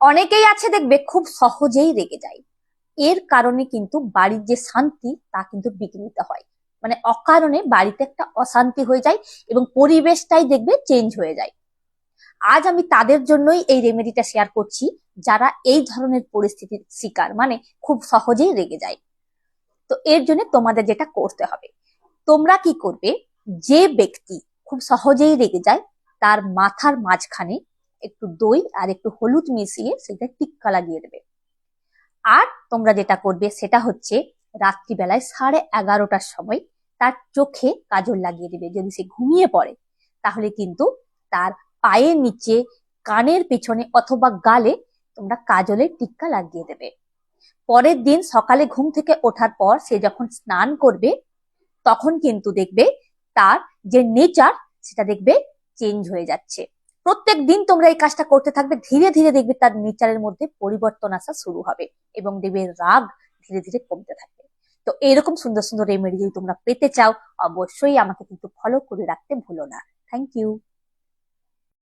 অনেকেই আছে দেখবে খুব সহজেই রেগে যায়। এর কারণে কিন্তু বাড়ির যে শান্তি তা কিন্তু বিঘ্নিত হয়। মানে অকারণে বাড়িতে একটা অশান্তি হয়ে যায় এবং পরিবেশটাই দেখবে চেঞ্জ হয়ে যায়। আজ আমি তাদের জন্যই এই রেমেডিটা শেয়ার করছি, যারা এই ধরনের পরিস্থিতির শিকার, মানে খুব সহজেই রেগে যায়। তো এর জন্য তোমাদের যেটা করতে হবে, তোমরা কি করবে, যে ব্যক্তি খুব সহজেই রেগে যায় তার মাথার মাঝখানে একটু দই আর একটু হলুদ মিশিয়ে সেটা টিক্কা লাগিয়ে দেবে। আর তোমরা যেটা করবে সেটা হচ্ছে রাত্রিবেলায় 11:30টার সময় তার চোখে কাজল লাগিয়ে দেবে। যদি সে ঘুমিয়ে পড়ে তাহলে কিন্তু তার পায়ের নিচে, কানের পেছনে অথবা গালে তোমরা কাজলের টিক্কা লাগিয়ে দেবে। পরের দিন সকালে ঘুম থেকে ওঠার পর সে যখন স্নান করবে তখন কিন্তু দেখবে তার যে নেচার সেটা দেখবে চেঞ্জ হয়ে যাচ্ছে। প্রত্যেক দিন তোমরা এই কাজটা করতে থাকবে, ধীরে ধীরে দেখবে তার নেচারের মধ্যে পরিবর্তন আসা শুরু হবে এবং দেখবে রাগ ধীরে ধীরে কমতে থাকবে। তো এরকম সুন্দর সুন্দর রেমেডি যদি তোমরা পেতে চাও, অবশ্যই আমাকে কিন্তু ফলো করে রাখতে ভুলো না। Thank you.